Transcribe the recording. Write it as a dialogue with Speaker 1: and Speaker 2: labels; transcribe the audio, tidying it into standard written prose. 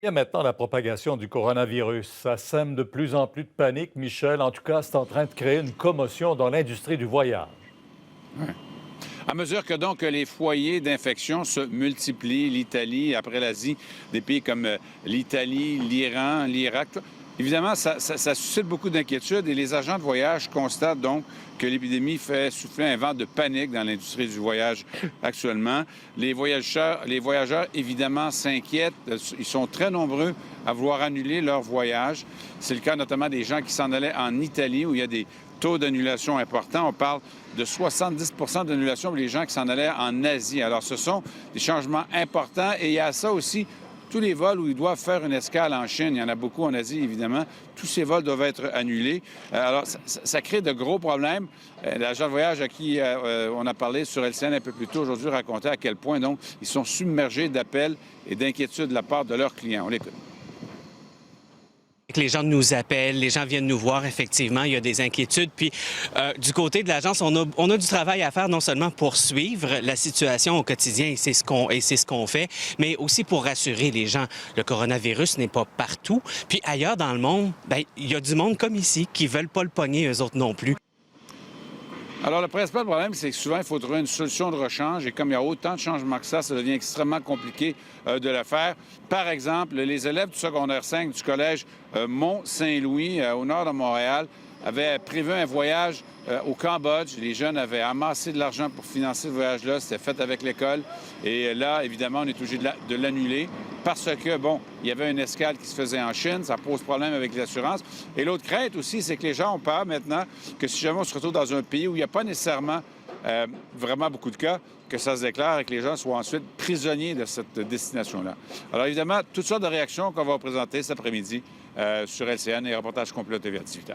Speaker 1: Il y a maintenant la propagation du coronavirus. Ça sème de plus en plus de panique, Michel. En tout cas, c'est en train de créer une commotion dans l'industrie du voyage.
Speaker 2: Ouais. À mesure que donc les foyers d'infection se multiplient, l'Italie, après l'Asie, des pays comme l'Italie, l'Iran, l'Irak, évidemment, ça suscite beaucoup d'inquiétudes et les agents de voyage constatent donc que l'épidémie fait souffler un vent de panique dans l'industrie du voyage actuellement. Les voyageurs évidemment, s'inquiètent. Ils sont très nombreux à vouloir annuler leur voyage. C'est le cas notamment des gens qui s'en allaient en Italie, où il y a des taux d'annulation importants. On parle de 70 d'annulation pour les gens qui s'en allaient en Asie. Alors, ce sont des changements importants et il y a ça aussi. Tous les vols où ils doivent faire une escale en Chine, il y en a beaucoup en Asie, évidemment, tous ces vols doivent être annulés. Alors, ça crée de gros problèmes. L'agent de voyage à qui on a parlé sur LCN un peu plus tôt aujourd'hui racontait à quel point, donc, ils sont submergés d'appels et d'inquiétudes de la part de leurs clients. On l'écoute.
Speaker 3: Les gens nous appellent, les gens viennent nous voir, effectivement, il y a des inquiétudes. Puis, du côté de l'agence, on a du travail à faire, non seulement pour suivre la situation au quotidien, et c'est ce qu'on fait, mais aussi pour rassurer les gens. Le coronavirus n'est pas partout. Puis ailleurs dans le monde, bien, il y a du monde comme ici qui ne veulent pas le pogner, eux autres non plus.
Speaker 2: Alors, le principal problème, c'est que souvent, il faut trouver une solution de rechange. Et comme il y a autant de changements que ça devient extrêmement compliqué de le faire. Par exemple, les élèves du secondaire 5 du collège Mont-Saint-Louis, au nord de Montréal, avaient prévu un voyage au Cambodge. Les jeunes avaient amassé de l'argent pour financer ce voyage-là. C'était fait avec l'école. Et là, évidemment, on est obligé de l'annuler parce que, bon, il y avait une escale qui se faisait en Chine. Ça pose problème avec l'assurance. Et l'autre crainte aussi, c'est que les gens ont peur maintenant que si jamais on se retrouve dans un pays où il n'y a pas nécessairement vraiment beaucoup de cas, que ça se déclare et que les gens soient ensuite prisonniers de cette destination-là. Alors, évidemment, toutes sortes de réactions qu'on va présenter cet après-midi sur LCN et reportage complet au TV à 18h.